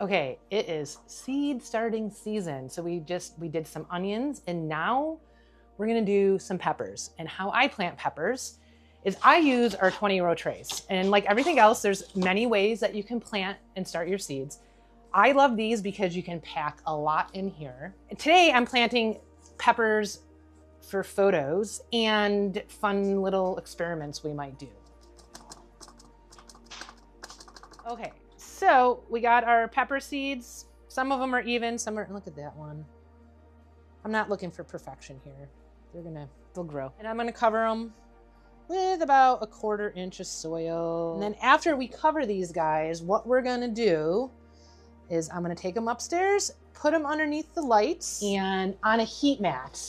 Okay, it is seed starting season. So we did some onions and now we're gonna do some peppers. And how I plant peppers is I use our 20-row trays. And like everything else, there's many ways that you can plant and start your seeds. I love these because you can pack a lot in here. And today I'm planting peppers for photos and fun little experiments we might do. Okay, so we got our pepper seeds. Some of them are even, some are, look at that one. I'm not looking for perfection here. They'll grow. And I'm gonna cover them with about 1/4 inch of soil. And then after we cover these guys, what we're gonna do is I'm gonna take them upstairs, put them underneath the lights and on a heat mat.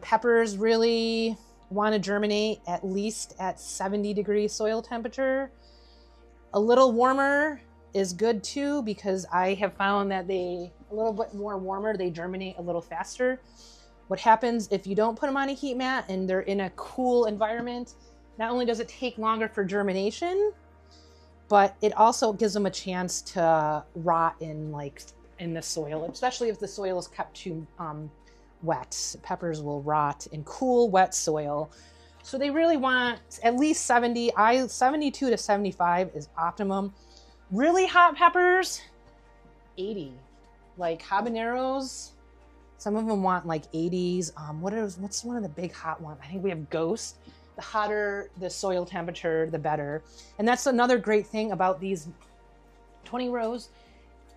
Peppers really wanna germinate at least at 70-degree soil temperature. A little warmer is good too, because I have found that a little bit more warmer, they germinate a little faster. What happens if you don't put them on a heat mat and they're in a cool environment, not only does it take longer for germination, but it also gives them a chance to rot in the soil, especially if the soil is kept too wet. Peppers will rot in cool, wet soil. So they really want at least 72 to 75 is optimum. Really hot peppers, 80. Like habaneros, some of them want like 80s. What's one of the big hot ones? I think we have Ghost. The hotter the soil temperature, the better. And that's another great thing about these 20 rows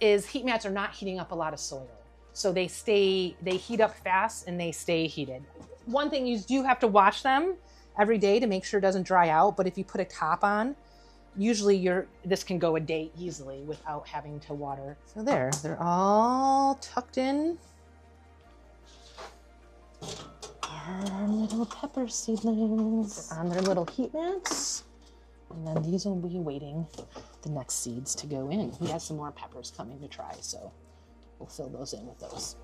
is heat mats are not heating up a lot of soil. So they heat up fast and they stay heated. One thing, you do have to wash them every day to make sure it doesn't dry out. But if you put a top on, usually this can go a day easily without having to water. So there, they're all tucked in. Our little pepper seedlings on their little heat mats. And then these will be waiting the next seeds to go in. We have some more peppers coming to try, so we'll fill those in with those.